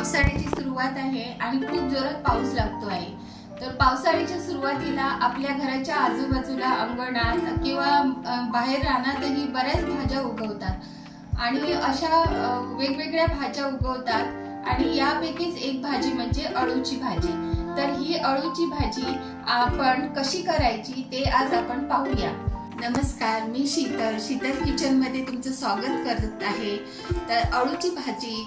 पावसाळ्याची सुरुवात आहे आणि खूप जोरात पाऊस लागतो आहे। तर पावसाळ्याच्या सुरुवातीला आपल्या घराच्या आजूबाजूला अंगणात किंवा बाहेर रानातही बऱ्याच भाज्या उगवतात आणि अशा वेगवेगळ्या भाज्या उगवतात आणि यापैकीच एक भाजी म्हणजे अळूची भाजी। तर ही अळूची भाजी आपण कशी करायची ते आज आपण पाहूया। नमस्कार, मी शीतल किचन मध्ये तुमचं स्वागत करत आहे। तर अळूची भाजी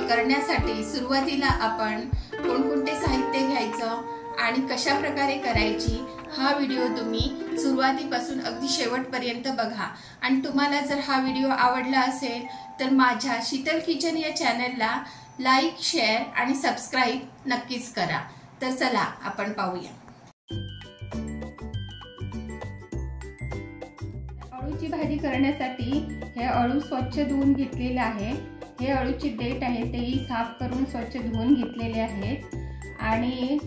करण्यासाठी सुरुवातीला आपण कोणकोणते साहित्य घ्यायचं आणि कशा प्रकारे करायची हा व्हिडिओ तुम्ही सुरुवातीपासून अगदी शेवटपर्यंत बघा। आणि तुम्हाला जर हा व्हिडिओ आवडला असेल तर माझ्या शीतल किचन या चॅनलला लाईक, शेअर आणि सबस्क्राईब नक्कीच करा। तर चला आपण पाहूया। अळूची भाजी करण्यासाठी हे अळू स्वच्छ धुवून घेतलेले आहे। हे अळूची देठ आहे तेही साफ करून स्वच्छ धुवून घेतलेले आहेत आणि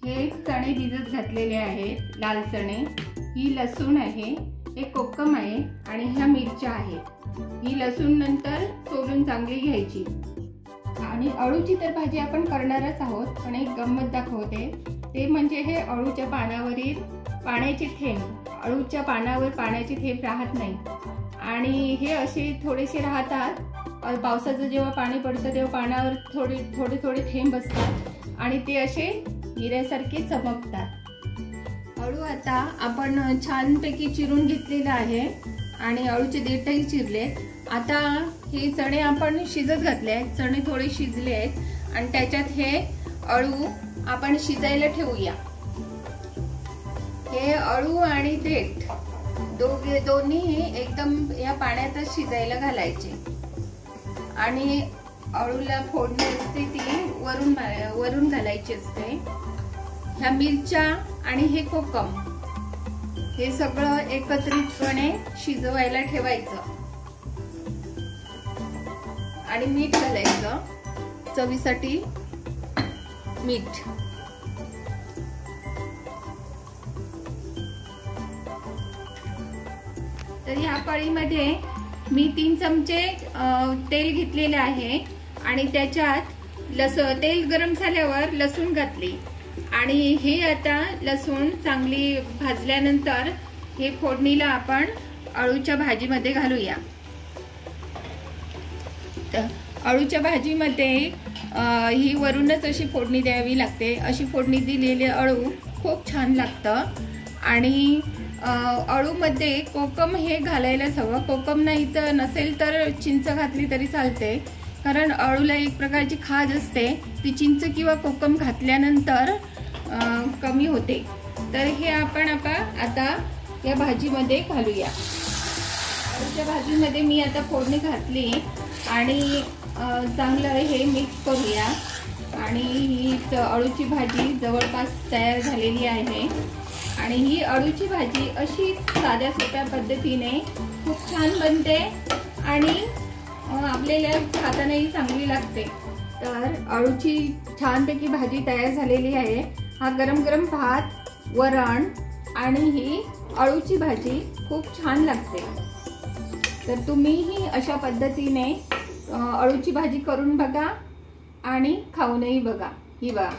हे चणे भिजत घातलेले आहेत, लाल चणे। ही लसूण आहे, हे कोकम आहे आणि ह्या मिरच्या आहेत। ही लसूण नंतर सोलून चांगली घ्यायची। आणि अळूची तर भाजी आपण करणारच आहोत, पण एक गंमत दाखवते ते म्हणजे हे अळूच्या पानावरील पाण्याचे थेंब। अळूच्या पानावर पाण्याचे थेंब राहत नाही आणि हे असे थोडेसे राहतात। पावसाचं जेव्हा पाणी पडतं तेव्हा पानावर थोडे थेंब असतात आणि ते असे हिऱ्यासारखे चमकतात। अळू आता आपण छानपैकी चिरून घेतलेला आहे आणि अळूचे देठही चिरलेत। आता हे चणे आपण शिजत घातले आहेत, चणे थोडे शिजले आहेत आणि त्याच्यात हे अळू आपण शिजायला ठेवूया। हे अळू आणि देठ दोन्ही एकदम या पाण्यातच शिजायला घालायचे आणि अळूला फोडणी असते ती वरून घालायची असते। ह्या मिरच्या आणि हे कोकम हे सगळं एकत्रितपणे शिजवायला ठेवायचं आणि मीठ घालायचं, चवीसाठी मीठ। तर ह्या पळीमध्ये मी 3 चमचे तेल घेतलेले आहे आणि त्याच्यात तेल गरम झाल्यावर लसूण घातली आणि हे आता लसूण चांगली भाजल्यानंतर हे फोडणीला आपण अळूच्या भाजीमध्ये घालूया। तर अळूच्या भाजीमध्ये ही वरूनच अशी फोडणी द्यावी लागते। अशी फोडणी दिलेले अळू खूप छान लागतं आणि अळूमध्ये कोकम हे घालायलाच हवं। कोकम नाही तर नसेल तर चिंच घातली तरी चालते, कारण अळूला एक प्रकारची खाज असते, ती चिंच किंवा कोकम घातल्यानंतर कमी होते। तर हे आपण आता या भाजीमध्ये घालूया। अळूच्या भाजीमध्ये मी आता फोडणी घातली आणि चांगलं हे मिक्स करूया आणि ही अळूची भाजी जवळपास तयार झालेली आहे। आणि ही अळूची भाजी अशी साध्या सोप्या पद्धतीने खूप छान बनते आणि आपल्याला खातानाही चांगली लागते। तर अळूची छानपैकी भाजी तयार झालेली आहे। हा गरम गरम भात, वरण आणि ही अळूची भाजी खूप छान लागते। तर तुम्हीही अशा पद्धतीने अळूची भाजी करून बघा आणि खाऊनही बघा। ही बघा,